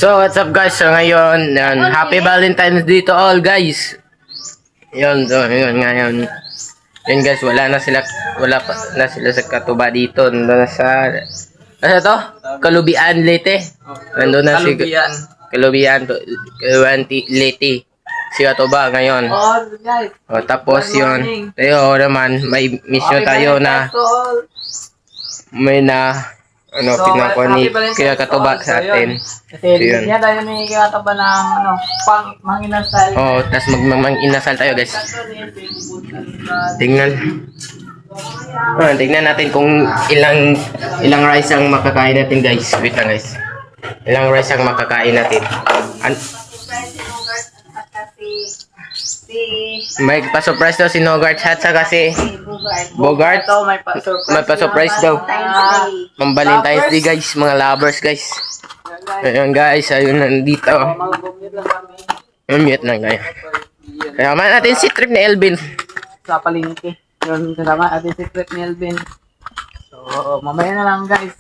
So, what's up guys? So, ngayon, happy Valentine's Day to all guys. Yun, so, yun, ngayon. Yun guys, wala pa na sila sa Katuba dito. Nandun na sa, ano to? Kalubian, Leyte. Nandun na si Kalubian, Leyte. Si Katuba ngayon. O, tapos yun. Tayo naman, may mission tayo na may pinako ni kaya Katuba sa atin. Kasi yan tayo may kinataba ng pang manginasal. Oh, tas mag-inasal tayo guys. Tingnan natin kung ilang rice ang makakain natin guys. Wait lang guys. Ilang rice ang makakain natin. May pa-surprise daw si Nogart at saka si Bogart. May pa-surprise daw. Mang Valentine's Day guys, mga lovers guys. Ayun guys, ayun nandito. Mute lang guys. Kasama natin si trip ni Elvin. Sa palengke. Yun, kasama natin si trip ni Elvin. So, mamaya na lang guys.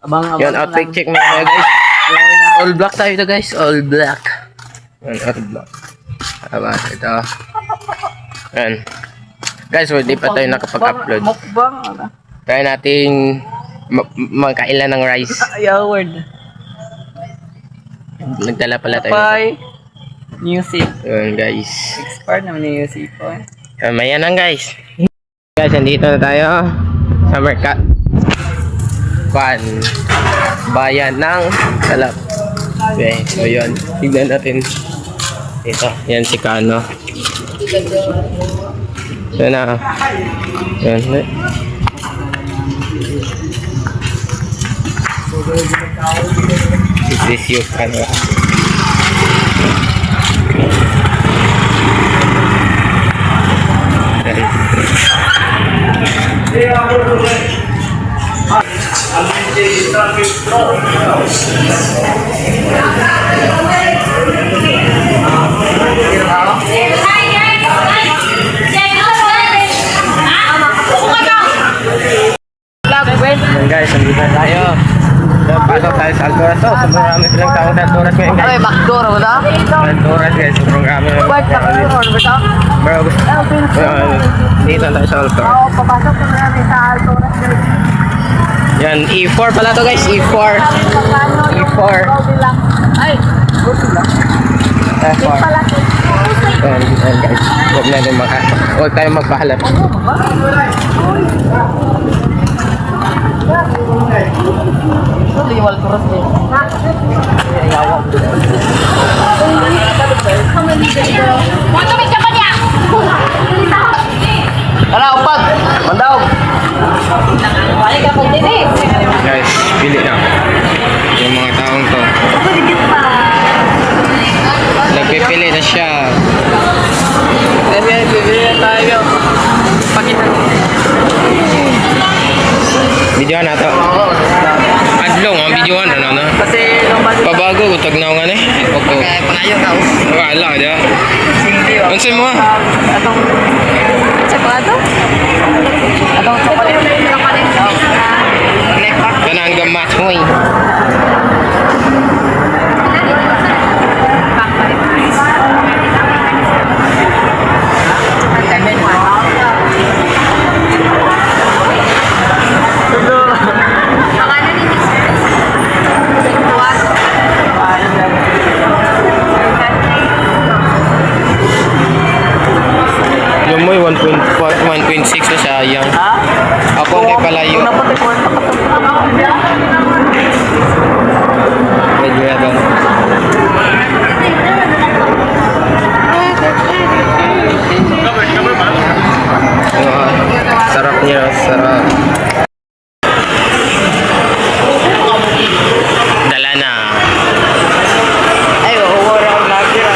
Abang Yun, outfit check mo na guys. All black tayo to guys, all black. Yun, all black. Aba, ito. Yan. Guys, hindi pa tayo nakapag-upload. Mukbang. Kaya natin magkailan ng rice. Ayaw word. Nagdala pala tayo. Bye. Music. Yun guys. Expert naman yung music ko eh. Maya lang guys. Guys, nandito na tayo sa Mercat. Bayan ng Salap. Okay, so yun. Tignan natin. Ito, yan si Kano. So na. Yan. This is you, Kano. Guys, nandito na tayo. So, pasok tayo sa Alturas. So, sobrang marami silang taong sa Alturas ngayon guys. Ay, backdoor mo na? Alturas guys, sobrang marami. Backdoor mo ba? Bro, dito tayo sa Alturas. Oo, papasok ko na sa Alturas. Yan, E4 pala to guys, E4. E4. Ay, buti lang. E4. Yan guys, huwag tayong magpahalap. Liwal kurus eh. Ano, upad! Mandaw! Guys, pili na. Yung mga taong to. Nagpipili na siya. Bibili na tayo. Pakita. Videoan na to. Adlong ang videoan ano. Kasi nung balik. Pabago utag na nga ni. Okay. Kaya panayo ka. Wala dia. Sindi. Unsa mo? Atong sapato? Atong sapato. Kanang gamat hoy. Yung mo 1.6 na sayang. Ako hindi palayo. Medyo na ba? Sarap niya, sarap. Dala na. Ay, overall lagi na.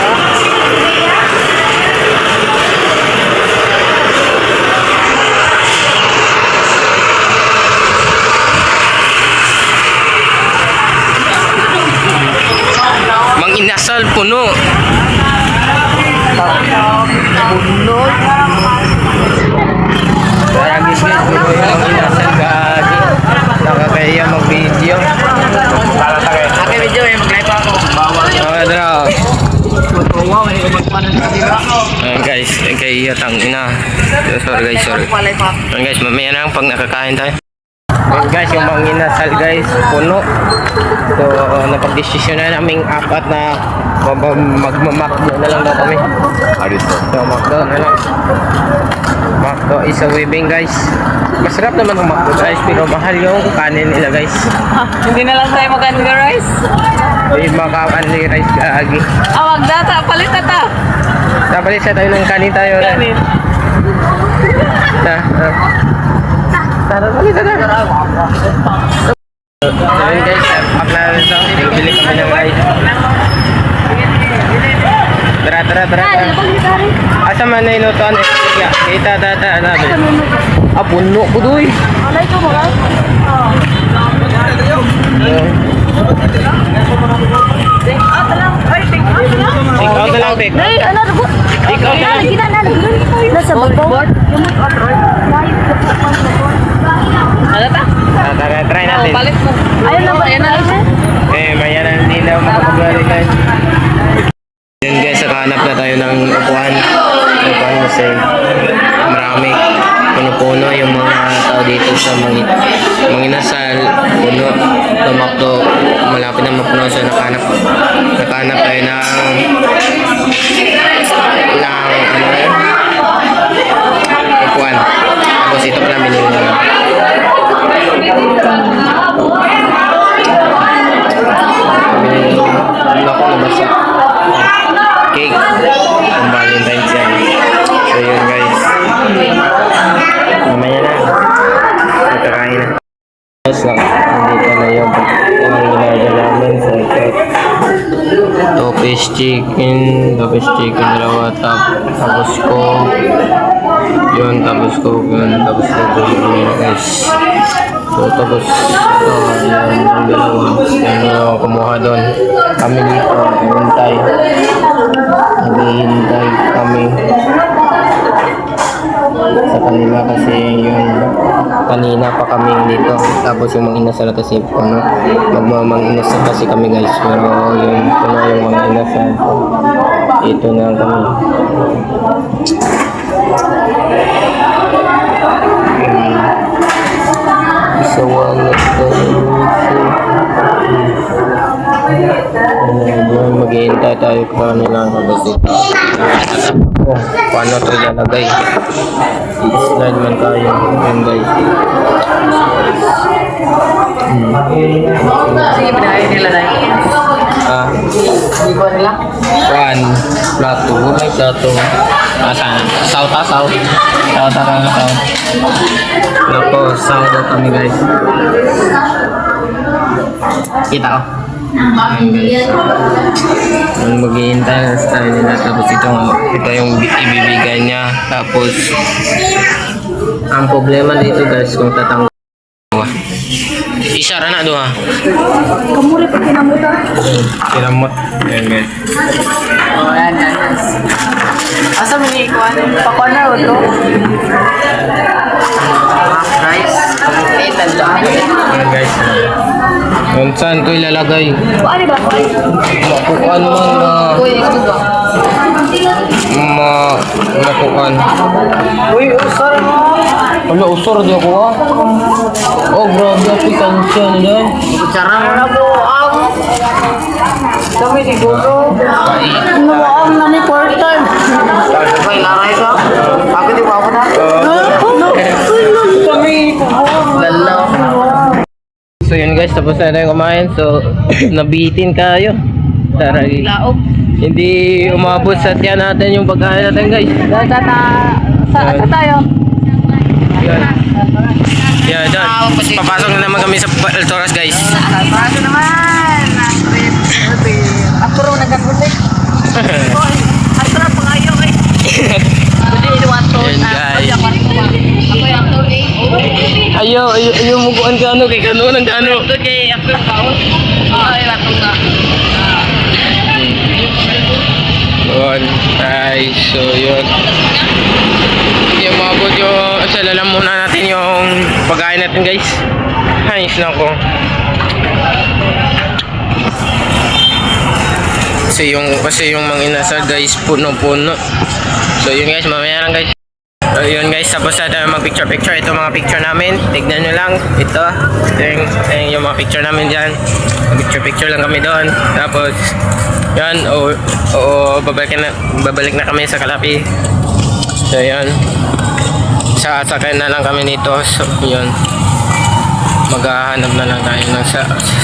Mang inasal puno. Marami guys, puno yung inasal gagi. Nakakaya mag-video. Akin video eh, mag-live ako. Ayan guys, kay Yatang ina. Sorry guys, sorry. Ayan guys, mamaya na lang pag nakakain tayo. Ayan guys, yung mga inasal guys, puno. So, napag-desisyon na naming apat na magmamakdo na lang daw kami. So, makdo na lang. Makdo is a weaving guys. Masarap naman ang makdo guys, pero mahal yung kanin nila guys. Hindi na lang tayo mag-candy rice. May makakanli rice gagi. Wag data, palit na ta. Dapat isa tayo ng kanin tayo. Kanin. Tara, balik na. Ayun guys, pack na rin ito. Bili kami ng rice. Tara. Asa man na inutuan eh. Kita, puno ko doy. Alay ko mga. Take out na lang, take. Nay, ano na po? Take out na lang. Nasa board. Ano ta? Tara, try natin. Palit mo. Ayun na ba? Ayun na lang. Mayan ang hindi daw makapag-rally guys. Yun guys, nakahanap na tayo ng upuan. Upuan kasi marami. Puno-puno yung mga tao dito sa mga inasal. Puno. Tumakto. Malapit na mapuno. So nakahanap tayo ng upuan. Tapos ito pala binili na. Ako nabasa cake ang Valentine's yan. So yun guys, mamaya na magkakain na. So nandito na yung ginagawa namin sa cake. Topis chicken dalawa, tapos ko yun guys. So tapos yan ang dalawa kumuha doon. Kami dito naghihintay kami sa kanila kasi yun kanina pa kami dito. Tapos yung mga inasal kasi magmamang inasal kasi kami guys, pero yun yung mga inasal. Ito na kami. Maghihintay tayo pa nila kasi paano ito ilalagay. Slide man tayo yun guys. Sige, pinahin nila na yun. Hindi ko nila? Plato. May plato. Saan? Saw. Tapos, saw daw kami guys. Kita ko. Ayan guys. Maghihintay na tayo nila. Tapos ito yung ibibigay niya. Tapos, ang problema dito guys, kung tatanggal. Isara na doon ha. Kamuri pa kinamutan. Kiramot. Ayan guys. Yan. Asa mo ni ikuan? Pakuan na o to? Rice. Ayan guys. Yun, saan ko ilalagay? Ano ba? Makukuan man Uy, ito ba? makukuan. Uy, usar mo. Wala, usor di ako ah. Oh, grabe ako ikansya nila. Kutsara mo na po. Kami di gusto. Nawaam na ni part time. May laray ka? Bakit di ba ako na? Kami lalaw. So yun guys, tapos na tayo kumain. So, nabitin kayo. Taray. Laog. Hindi umabot sa tiyan natin yung pagkain natin guys. Sa tayo. Yan. Yeah, dyan. Papasok na naman kami sa El Toras guys. Paano naman? Ako rin nagkagulik. Ang sarap pangayo eh. Hindi, iluwato. Yan guys. Ako yung actor eh. Ayaw muguan ka ano kay kano ng kano. Ito kay actor kaos. Ay, rato ka. Yun. Ay, so yun. Yung mabot yung salalam muna natin yung pagkain natin guys. Ayos na ko. Kasi yung mga inasal guys, puno-puno. So yun guys, mamaya lang guys. So yun guys, tapos na tayo mag-picture-picture. Ito mga picture namin. Tignan nyo lang. Ito yung mga picture namin dyan. Picture-picture lang kami doon. Tapos, yan. Babalik na kami sa Kalapi. So yun. Sasakay na lang kami nito. So yun. Maghahanap na lang tayo ng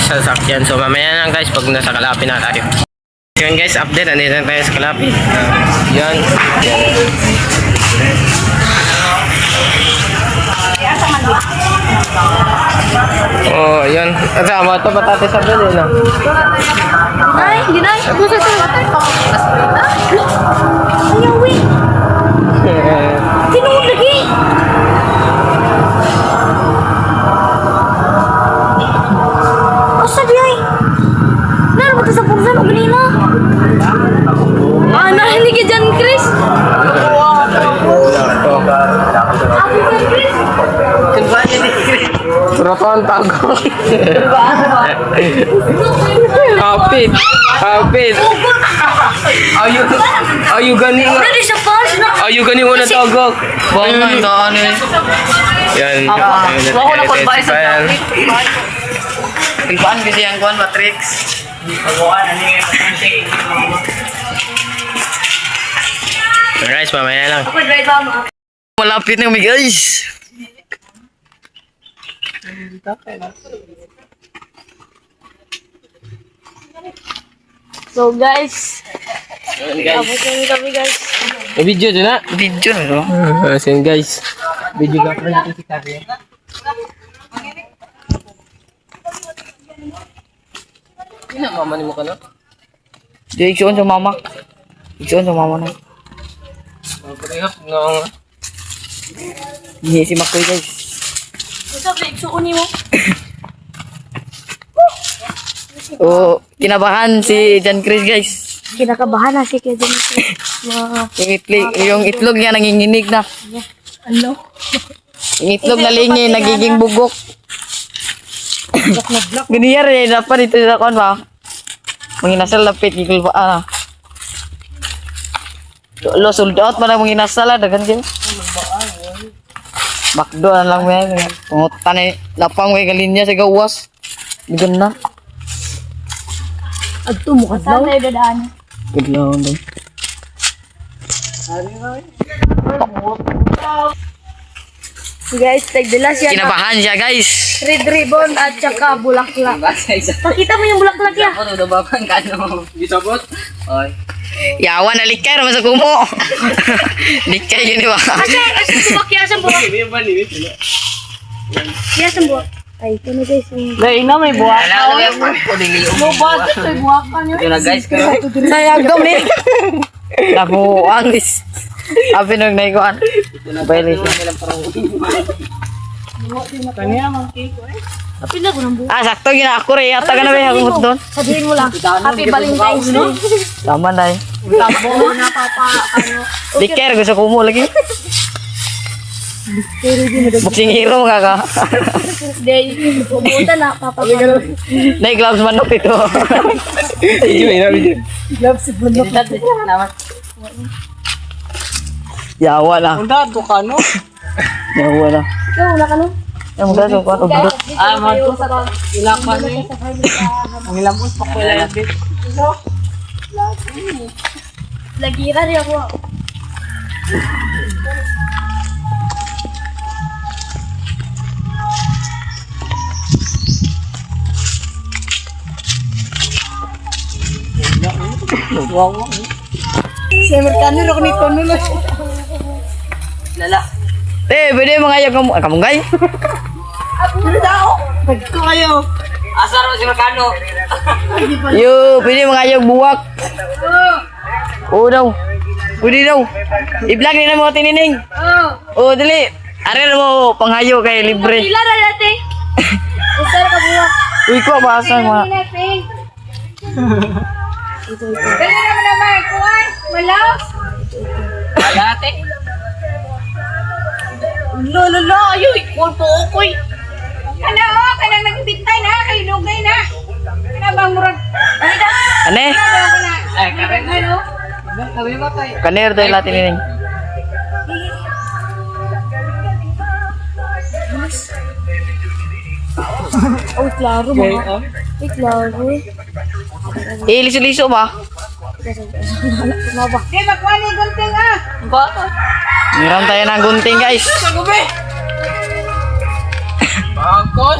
sasakyan. So mamaya lang guys, pag nasa Kalapi na tayo. Yun guys, update. Andito na tayo sa Kalapi. Yan. Oh, yun. Kasama ito, patatis sa bili, no? Ay, hindi na. Gusto sa Ayaw, wait. Tinuod lagi. Asa di ay? Naroon mo sa pulsan o ganina? Nahilig ka dyan, Chris. Roton, tago. Kapit. Ayu gani nga. Pwede sa pulse na. Ayu gani mo na tago. Bawang ito, ano yun? Yan. Wako na kung ba sa jacket. Tilpaan kasi ang kuhan, Matrix. Pagkuhan, ano yung Guys, mamaya lang. Ako, drive mo. malapit na kami guys. So guys, abot na kami guys. May video dyan na. Video na no? Asin guys. Video ka pa natin si Carrie. Mama mo ka na? Di, iksuon sa mama. Iksuon sa mama na. Parehas nga. Hindi si Makoy guys. Sabi, suuni mo. Oo, kinabahan si John Chris guys. Kinakabahan na si Kuya Jen. Yung itlog niya nanginginig na. Ano? Yung itlog na lingi, nagiging bugok. Ganyan rin, dapat dito sa kon ba? Manginasal lapit, gigil pa, Lo, sold out pa na manginasal, dagan kayo. Bakdo na lang may, pangutan eh, lapang may kalinya sa gawas. Bigan na. Agto mo ka daw. Saan tayo dadaan? Good lang daw. Guys, tagdala siya ng Kinabahan siya guys. red ribbon at saka bulaklak. Pakita mo yung bulaklak ya. Yawan na likay naman sa kumo. Likay yun ba? Asa sumakyasan po. Kiyasan po. Ay, ito na guys. Dahil na may buwak. No budget, may buwakan yun. Nayagdom ni. Nabuang is. Abi nung naikuan. Pwede siya. Kapit na ko ng buwan. Sakto gina ako rin. Yata ka na ba yung doon? Sabihin mo lang, Happy Valentine's Day. Tama na eh. Tabo na papa. Liker, gusto ko mo lagi. Boxing hero ka ka. Day, pumunta na papa. Nay gloves manok ito. Gloves bunok. Yawa na. Unda to ka no? Yawa na. Ikaw wala ka no? Yung mga doon, kung udot. Magto sa ilapan ni. Ang ilamos pa ko lang bit. Lagira rin ako. Si Amerikano rin ako nito nulo. Lala. Pwede mga ayaw kamu. Kamungay. Ano daw? Pagko kayo. Asar si Mercano. Yo, pwede mga ayaw buwak. Oo daw. Pwede daw. I-vlog nila mo tinining. Oo, dali. Aral mo panghayo kay libre. Pila na natin. Usar ka buwak. Uy ko basa mga. Dali naman naman. Kuhan. Malaos. Dati. Lolo, ayo, ikol po okoy. Ano, kanang nagbintay na, kay lugay na. Ano bang murag? Ano da? Ane? Ano ka na? karen na no. Kami ba tayo? Kanir tayo lahat tinining. Oh, klaro mo. Ay, klaro. Liso-liso ba? Maba. Bata. Meron tayo ng gunting guys. Sagubi. Bakon.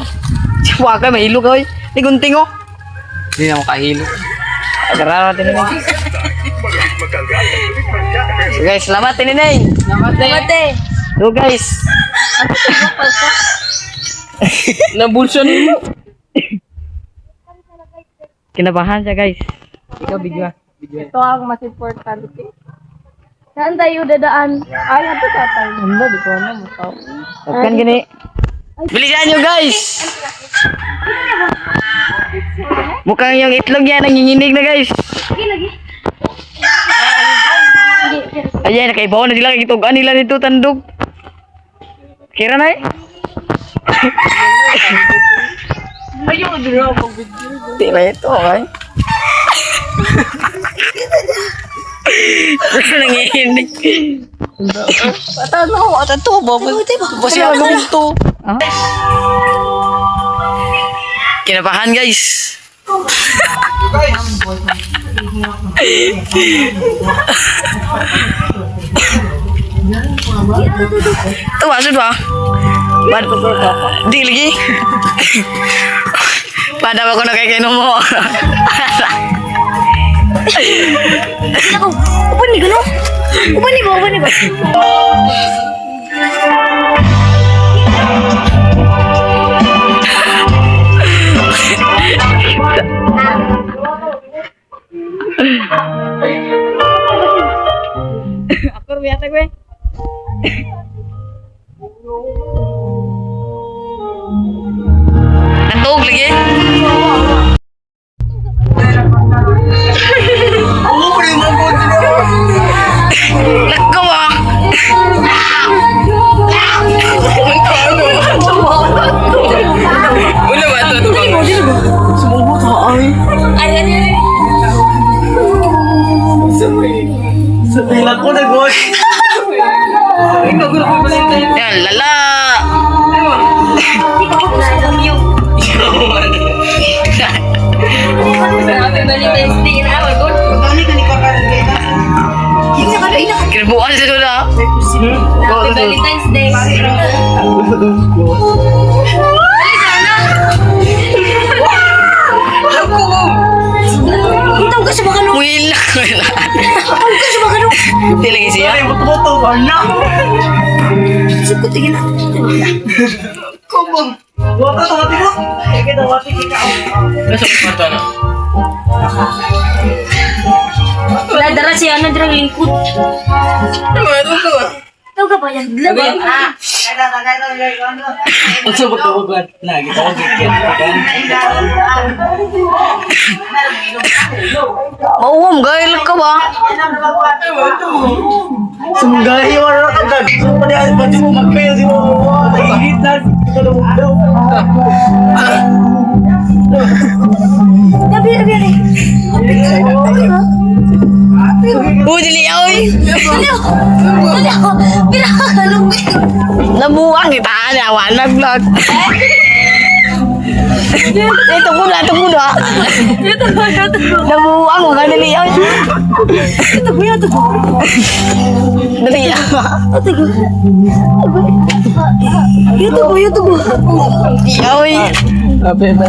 Waka, mahilo ka oy. Ni gunting oh. Hindi na makahilo. Agarara tinining. So guys, salamat tinining. Namatay. So guys. Nabulso nimo. Kinabahan siya guys. Ikaw bigla. Ito ang mas importante. Saan tayo dadaan? Ay, ito sa tayo. Ano di ko na mo tao. Kan gini. Bilisan nyo guys. Mukhang yung itlog niya nanginginig na guys. Ayan, nakaibaw na sila. Kitugan nila nito tandog. Kira na eh. Ayaw din ako video. Tira ito, okay? Nangihinig. Patano, at ito ba? Basi ako ito. Kinabahan guys. Ito masud ba? Bad di lagi. Pada ako na kay kainom mo. Ako, upan ni gano? Upan ni ba? Aku biasa gue. Nantog lagi. Lagaw ah. Una ba ito? Sumubo ka ay. Ay. Sa pila ko na boy. Ikaw gulo ko balik tayo. Yan, lala. Happy Valentine's Day na ako. Dali ka ni kakaran kay ta. Kinabuan sa dula. Happy Valentine's Day. Itaw ka sa mga nung. Wila. Itaw ka sa mga nung. Hindi lagi siya. Ay, buto ba na? Sipot tingin na. Kumo. Wata to wati mo. Kita wati kita. Nasa kwarto na. Dara siya na dirang lingkod. Itaw ka ba yan? Laban. Ang sabot ko ba? Na, kita ko gigyan kan. Mauwam, gaya ka ba? Sumgahi mo na agad. So, pati mo magpayo di mo. Nagigit na. Ito na mo daw. Labi. Dili oy. Nabuang kita ada awan vlog. Ito kuda. Nabuang ka dili oy. Dili. YouTube. Oy. Abe ba?